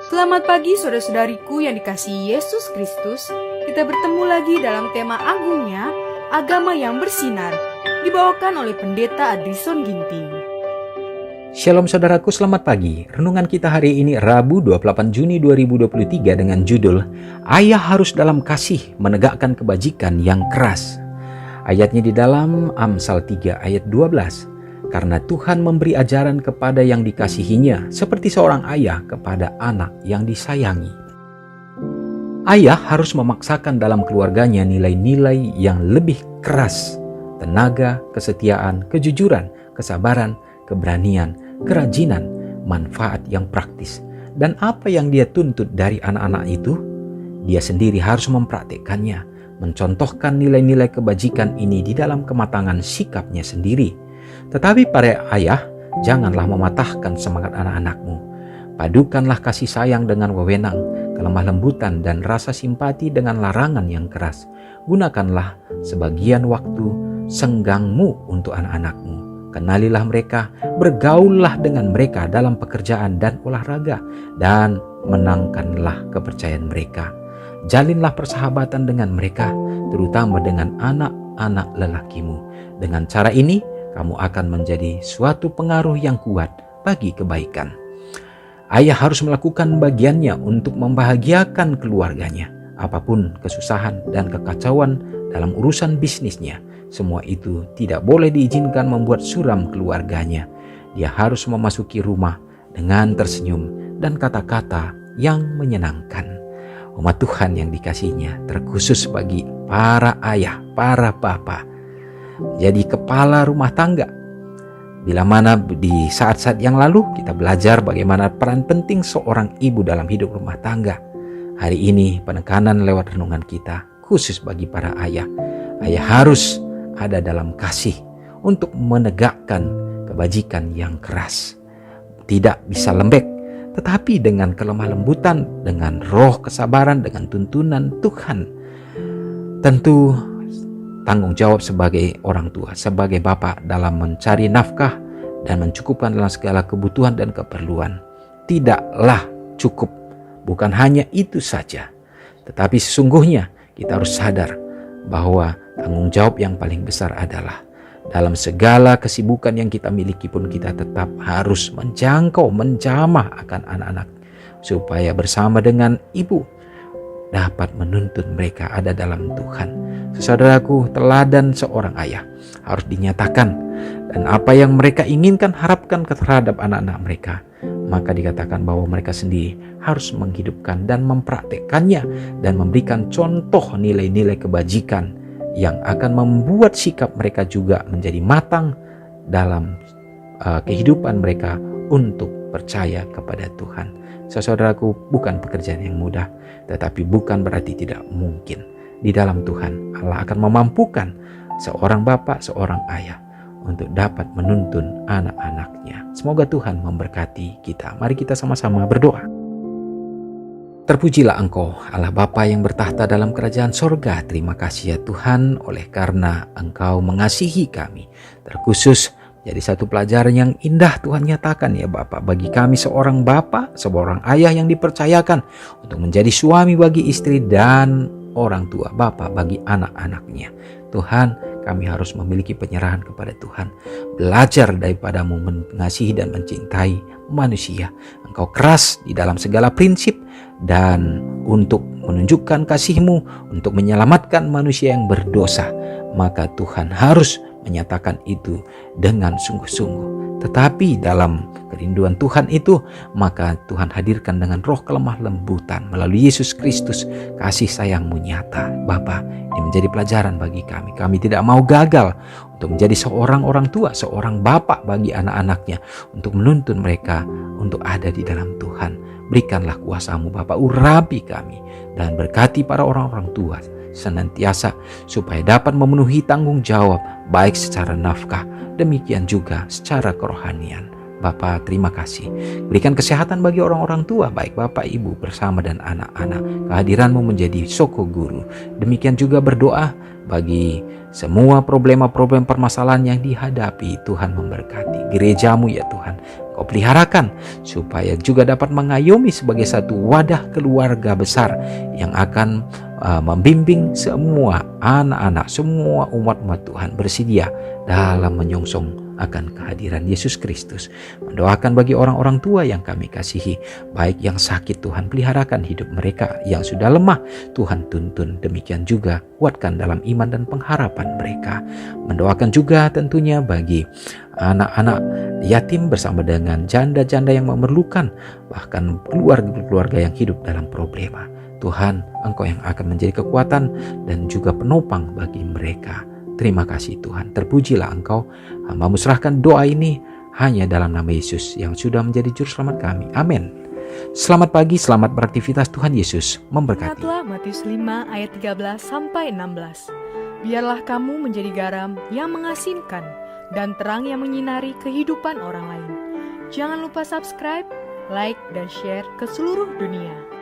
Selamat pagi saudara-saudariku yang dikasihi Yesus Kristus. Kita bertemu lagi dalam tema agungnya, agama yang bersinar, dibawakan oleh Pendeta Adrison Ginting. Shalom saudaraku, selamat pagi. Renungan kita hari ini Rabu 28 Juni 2023 dengan judul Ayah harus dalam kasih menegakkan kebajikan yang keras. Ayatnya di dalam Amsal 3 ayat 12. Karena Tuhan memberi ajaran kepada yang dikasihinya seperti seorang ayah kepada anak yang disayangi. Ayah harus memaksakan dalam keluarganya nilai-nilai yang lebih keras. Tenaga, kesetiaan, kejujuran, kesabaran, keberanian, kerajinan, manfaat yang praktis. Dan apa yang dia tuntut dari anak-anak itu, dia sendiri harus mempraktikkannya, mencontohkan nilai-nilai kebajikan ini di dalam kematangan sikapnya sendiri. Tetapi para ayah, janganlah mematahkan semangat anak-anakmu. Padukanlah kasih sayang dengan wewenang, kelemah lembutan dan rasa simpati dengan larangan yang keras. Gunakanlah sebagian waktu senggangmu untuk anak-anakmu. Kenalilah mereka, bergaullah dengan mereka dalam pekerjaan dan olahraga, dan menangkanlah kepercayaan mereka. Jalinlah persahabatan dengan mereka, terutama dengan anak-anak lelakimu. Dengan cara ini, kamu akan menjadi suatu pengaruh yang kuat bagi kebaikan. Ayah harus melakukan bagiannya untuk membahagiakan keluarganya. Apapun kesusahan dan kekacauan dalam urusan bisnisnya, semua itu tidak boleh diizinkan membuat suram keluarganya. Dia harus memasuki rumah dengan tersenyum dan kata-kata yang menyenangkan. Umat Tuhan yang dikasihinya, terkhusus bagi para ayah, para bapa, jadi kepala rumah tangga. Bila mana di saat-saat yang lalu kita belajar bagaimana peran penting seorang ibu dalam hidup rumah tangga. Hari ini penekanan lewat renungan kita khusus bagi para ayah. Ayah harus ada dalam kasih untuk menegakkan kebajikan yang keras. Tidak bisa lembek, tetapi dengan kelemah lembutan, dengan roh kesabaran, dengan tuntunan Tuhan. Tentu tanggung jawab sebagai orang tua, sebagai bapak dalam mencari nafkah dan mencukupkan dalam segala kebutuhan dan keperluan. Tidaklah cukup, bukan hanya itu saja. Tetapi sesungguhnya kita harus sadar bahwa tanggung jawab yang paling besar adalah dalam segala kesibukan yang kita miliki pun kita tetap harus menjamah akan anak-anak supaya bersama dengan ibu dapat menuntun mereka ada dalam Tuhan. Saudaraku, teladan seorang ayah harus dinyatakan, dan apa yang mereka inginkan, harapkan terhadap anak-anak mereka, maka dikatakan bahwa mereka sendiri harus menghidupkan dan mempraktekannya dan memberikan contoh nilai-nilai kebajikan yang akan membuat sikap mereka juga menjadi matang dalam kehidupan mereka untuk percaya kepada Tuhan. Saudaraku, bukan pekerjaan yang mudah, tetapi bukan berarti tidak mungkin. Di dalam Tuhan, Allah akan memampukan seorang bapak, seorang ayah untuk dapat menuntun anak-anaknya. Semoga Tuhan memberkati kita. Mari kita sama-sama berdoa. Terpujilah Engkau, Allah Bapa yang bertahta dalam kerajaan sorga. Terima kasih ya Tuhan, oleh karena Engkau mengasihi kami. Terkhusus jadi satu pelajaran yang indah Tuhan nyatakan ya Bapak, bagi kami seorang bapak, seorang ayah yang dipercayakan untuk menjadi suami bagi istri dan orang tua bapak bagi anak-anaknya. Tuhan, kami harus memiliki penyerahan kepada Tuhan. Belajar daripadamu mengasihi dan mencintai manusia. Engkau keras di dalam segala prinsip dan untuk menunjukkan kasih-Mu untuk menyelamatkan manusia yang berdosa. Maka Tuhan harus menyatakan itu dengan sungguh-sungguh. Tetapi dalam kerinduan Tuhan itu, maka Tuhan hadirkan dengan roh kelemah lembutan melalui Yesus Kristus. Kasih sayang-Mu nyata. Bapa, ini menjadi pelajaran bagi kami. Kami tidak mau gagal untuk menjadi seorang orang tua, seorang bapak bagi anak-anaknya, untuk menuntun mereka untuk ada di dalam Tuhan. Berikanlah kuasa-Mu Bapa, urapi kami dan berkati para orang-orang tua senantiasa supaya dapat memenuhi tanggung jawab baik secara nafkah, demikian juga secara kerohanian. Bapa, terima kasih. Berikan kesehatan bagi orang-orang tua, baik Bapak, Ibu bersama dan anak-anak. Kehadiran-Mu menjadi soko guru. Demikian juga berdoa bagi semua problema-problem permasalahan yang dihadapi. Tuhan memberkati gereja-Mu ya Tuhan. Engkau peliharakan, supaya juga dapat mengayomi sebagai satu wadah keluarga besar yang akan membimbing semua anak-anak, semua umat-umat Tuhan bersedia dalam menyongsong akan kehadiran Yesus Kristus. Mendoakan bagi orang-orang tua yang kami kasihi, baik yang sakit Tuhan peliharakan hidup mereka, yang sudah lemah Tuhan tuntun, demikian juga kuatkan dalam iman dan pengharapan mereka. Mendoakan juga tentunya bagi anak-anak yatim bersama dengan janda-janda yang memerlukan, bahkan keluarga-keluarga yang hidup dalam problema. Tuhan, Engkau yang akan menjadi kekuatan dan juga penopang bagi mereka. Terima kasih Tuhan, terpujilah Engkau. Hamba-Mu serahkan doa ini hanya dalam nama Yesus yang sudah menjadi juru selamat kami. Amin. Selamat pagi, selamat beraktivitas. Tuhan Yesus memberkati. Ingatlah Matius 5 ayat 13-16. Biarlah kamu menjadi garam yang mengasinkan dan terang yang menyinari kehidupan orang lain. Jangan lupa subscribe, like, dan share ke seluruh dunia.